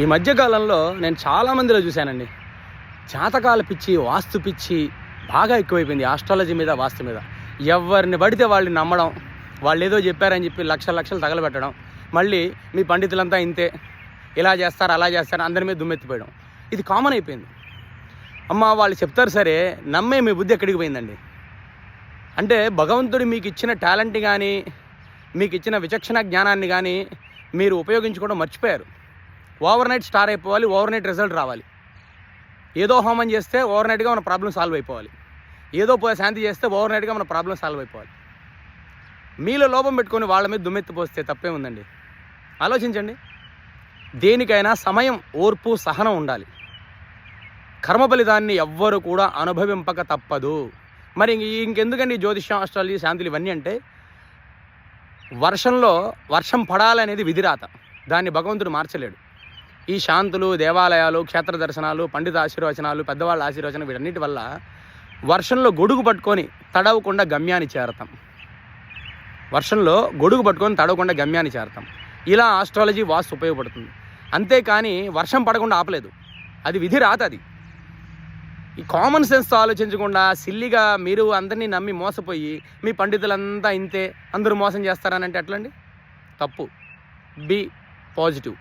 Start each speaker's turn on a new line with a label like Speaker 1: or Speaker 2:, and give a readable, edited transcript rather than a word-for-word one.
Speaker 1: ఈ మధ్యకాలంలో నేను చాలామందిలో చూశానండి. జాతకాల పిచ్చి, వాస్తు పిచ్చి బాగా ఎక్కువైపోయింది. ఆస్ట్రాలజీ మీద, వాస్తు మీద. ఎవరిని పడితే వాళ్ళని నమ్మడం, వాళ్ళు ఏదో చెప్పారని చెప్పి లక్షలు లక్షలు తగలబెట్టడం, మళ్ళీ మీ పండితులంతా ఇంతే, ఇలా చేస్తారు అలా చేస్తారు అందరి మీద దుమ్మెత్తిపోయడం, ఇది కామన్ అయిపోయింది. అమ్మ వాళ్ళు చెప్తారు సరే, నమ్మే మీ బుద్ధి ఎక్కడికి పోయిందండి? అంటే భగవంతుడు మీకు ఇచ్చిన టాలెంట్ కానీ, మీకు ఇచ్చిన విచక్షణ జ్ఞానాన్ని కానీ మీరు ఉపయోగించుకోవడం మర్చిపోయారు. ఓవర్ నైట్ స్టార్ అయిపోవాలి, ఓవర్ నైట్ రిజల్ట్ రావాలి. ఏదో హోమం చేస్తే ఓవర్ నైట్గా మన ప్రాబ్లం సాల్వ్ అయిపోవాలి. ఏదో శాంతి చేస్తే ఓవర్ నైట్గా మన ప్రాబ్లం సాల్వ్ అయిపోవాలి. మీలో లోపం పెట్టుకొని వాళ్ళ మీద దుమ్మెత్తిపోస్తే తప్పే ఉందండి. ఆలోచించండి. దేనికైనా సమయం, ఓర్పు, సహనం ఉండాలి. కర్మ ఫలితాన్ని ఎవ్వరు కూడా అనుభవింపక తప్పదు. మరి ఇంకెందుకండి జ్యోతిష్యం, ఆస్ట్రాలజీ, శాంతులు ఇవన్నీ అంటే, వర్షం పడాలనేది విధిరాత. దాన్ని భగవంతుడు మార్చలేడు. ఈ శాంతులు, దేవాలయాలు, క్షేత్ర దర్శనాలు, పండిత ఆశీర్వచనాలు, పెద్దవాళ్ళ ఆశీర్వచనం వీటన్నిటి వల్ల వర్షంలో గొడుగు పట్టుకొని తడవకుండా గమ్యాన్ని చేరతాం. ఇలా ఆస్ట్రాలజీ, వాస్తు ఉపయోగపడుతుంది. అంతేకాని వర్షం పడకుండా ఆపలేదు. అది విధి రాత. అది ఈ కామన్ సెన్స్తో ఆలోచించకుండా సిల్లిగా మీరు అందరినీ నమ్మి మోసపోయి మీ పండితులంతా ఇంతే, అందరూ మోసం చేస్తారని అంటే ఎట్లండి? తప్పు. Be positive.